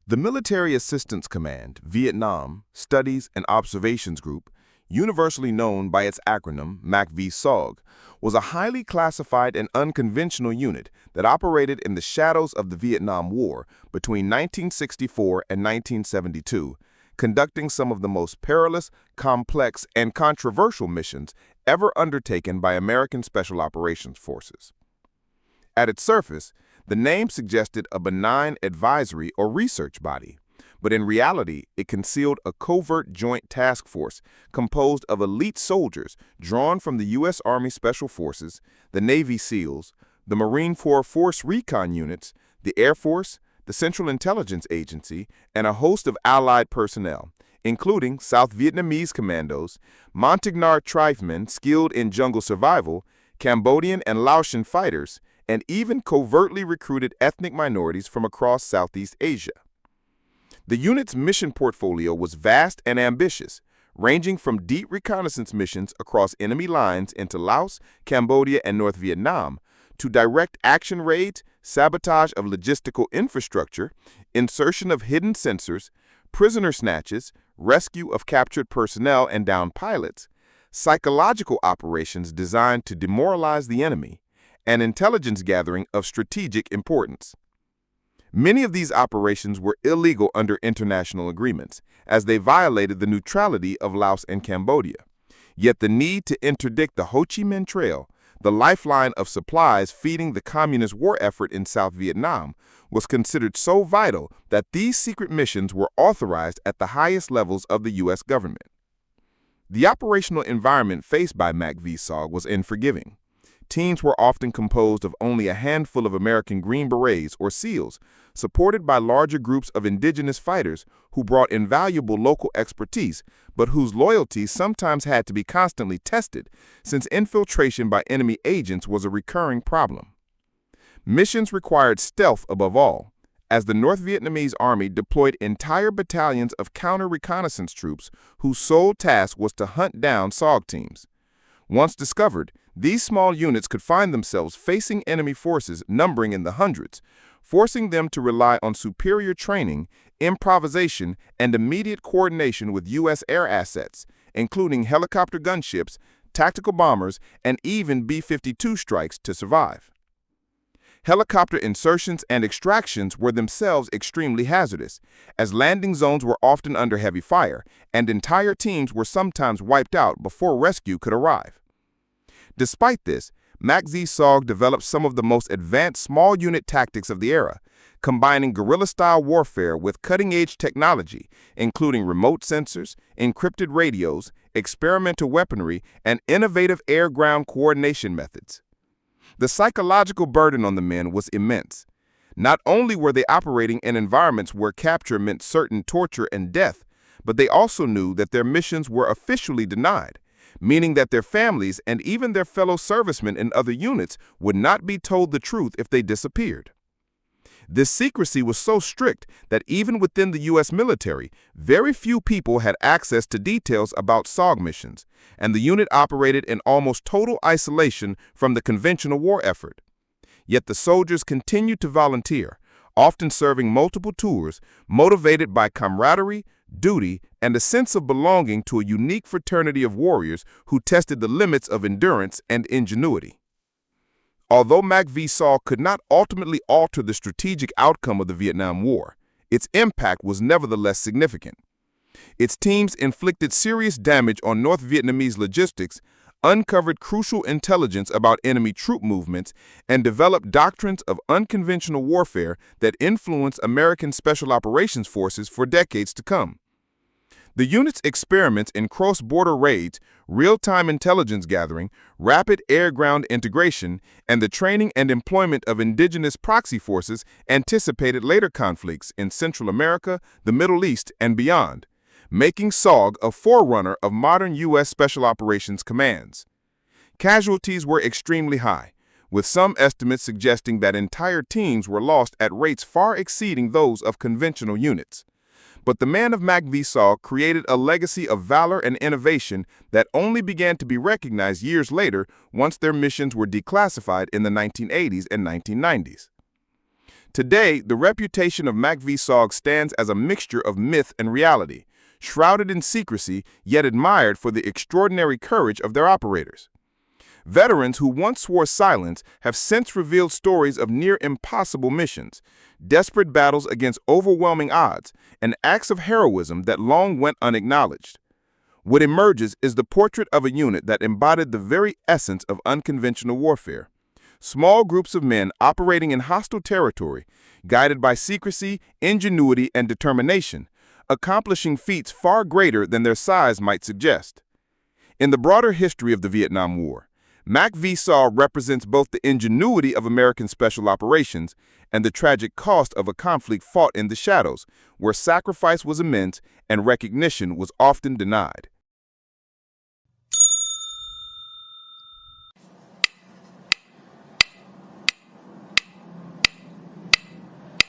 The Military Assistance Command, Vietnam, Studies and Observations Group, universally known by its acronym MACV-SOG, was a highly classified and unconventional unit that operated in the shadows of the Vietnam War between 1964 and 1972, conducting some of the most perilous, complex, and controversial missions ever undertaken by American Special Operations Forces. At its surface, the name suggested a benign advisory or research body, but in reality, it concealed a covert joint task force composed of elite soldiers drawn from the U.S. Army Special Forces, the Navy SEALs, the Marine Corps Force Recon units, the Air Force, the Central Intelligence Agency, and a host of allied personnel, including South Vietnamese commandos, Montagnard tribesmen skilled in jungle survival, Cambodian and Laotian fighters, and even covertly recruited ethnic minorities from across Southeast Asia. The unit's mission portfolio was vast and ambitious, ranging from deep reconnaissance missions across enemy lines into Laos, Cambodia, and North Vietnam, to direct action raids, sabotage of logistical infrastructure, insertion of hidden sensors, prisoner snatches, rescue of captured personnel and downed pilots, psychological operations designed to demoralize the enemy, and intelligence gathering of strategic importance. Many of these operations were illegal under international agreements, as they violated the neutrality of Laos and Cambodia. Yet the need to interdict the Ho Chi Minh Trail, the lifeline of supplies feeding the communist war effort in South Vietnam, was considered so vital that these secret missions were authorized at the highest levels of the U.S. government. The operational environment faced by MACV-SOG was unforgiving. Teams were often composed of only a handful of American Green Berets or SEALs, supported by larger groups of indigenous fighters who brought invaluable local expertise, but whose loyalties sometimes had to be constantly tested, since infiltration by enemy agents was a recurring problem. Missions required stealth above all, as the North Vietnamese Army deployed entire battalions of counter-reconnaissance troops whose sole task was to hunt down SOG teams. Once discovered, these small units could find themselves facing enemy forces numbering in the hundreds, forcing them to rely on superior training, improvisation, and immediate coordination with U.S. air assets, including helicopter gunships, tactical bombers, and even B-52 strikes to survive. Helicopter insertions and extractions were themselves extremely hazardous, as landing zones were often under heavy fire, and entire teams were sometimes wiped out before rescue could arrive. Despite this, MACV-SOG developed some of the most advanced small unit tactics of the era, combining guerrilla-style warfare with cutting-edge technology, including remote sensors, encrypted radios, experimental weaponry, and innovative air-ground coordination methods. The psychological burden on the men was immense. Not only were they operating in environments where capture meant certain torture and death, but they also knew that their missions were officially denied, meaning that their families and even their fellow servicemen in other units would not be told the truth if they disappeared. This secrecy was so strict that even within the U.S. military, very few people had access to details about SOG missions, and the unit operated in almost total isolation from the conventional war effort. Yet the soldiers continued to volunteer, often serving multiple tours, motivated by camaraderie, duty, and a sense of belonging to a unique fraternity of warriors who tested the limits of endurance and ingenuity. Although MACV-SOG could not ultimately alter the strategic outcome of the Vietnam War, its impact was nevertheless significant. Its teams inflicted serious damage on North Vietnamese logistics, uncovered crucial intelligence about enemy troop movements, and developed doctrines of unconventional warfare that influenced American Special Operations Forces for decades to come. The unit's experiments in cross-border raids, real-time intelligence gathering, rapid air-ground integration, and the training and employment of indigenous proxy forces anticipated later conflicts in Central America, the Middle East, and beyond, making SOG a forerunner of modern U.S. Special Operations commands. Casualties were extremely high, with some estimates suggesting that entire teams were lost at rates far exceeding those of conventional units. But the men of MACV-SOG created a legacy of valor and innovation that only began to be recognized years later once their missions were declassified in the 1980s and 1990s. Today, the reputation of MACV-SOG stands as a mixture of myth and reality, shrouded in secrecy yet admired for the extraordinary courage of their operators. Veterans who once swore silence have since revealed stories of near-impossible missions, desperate battles against overwhelming odds, and acts of heroism that long went unacknowledged. What emerges is the portrait of a unit that embodied the very essence of unconventional warfare. Small groups of men operating in hostile territory, guided by secrecy, ingenuity, and determination, accomplishing feats far greater than their size might suggest. In the broader history of the Vietnam War, MACV-SOG represents both the ingenuity of American special operations and the tragic cost of a conflict fought in the shadows, where sacrifice was immense and recognition was often denied.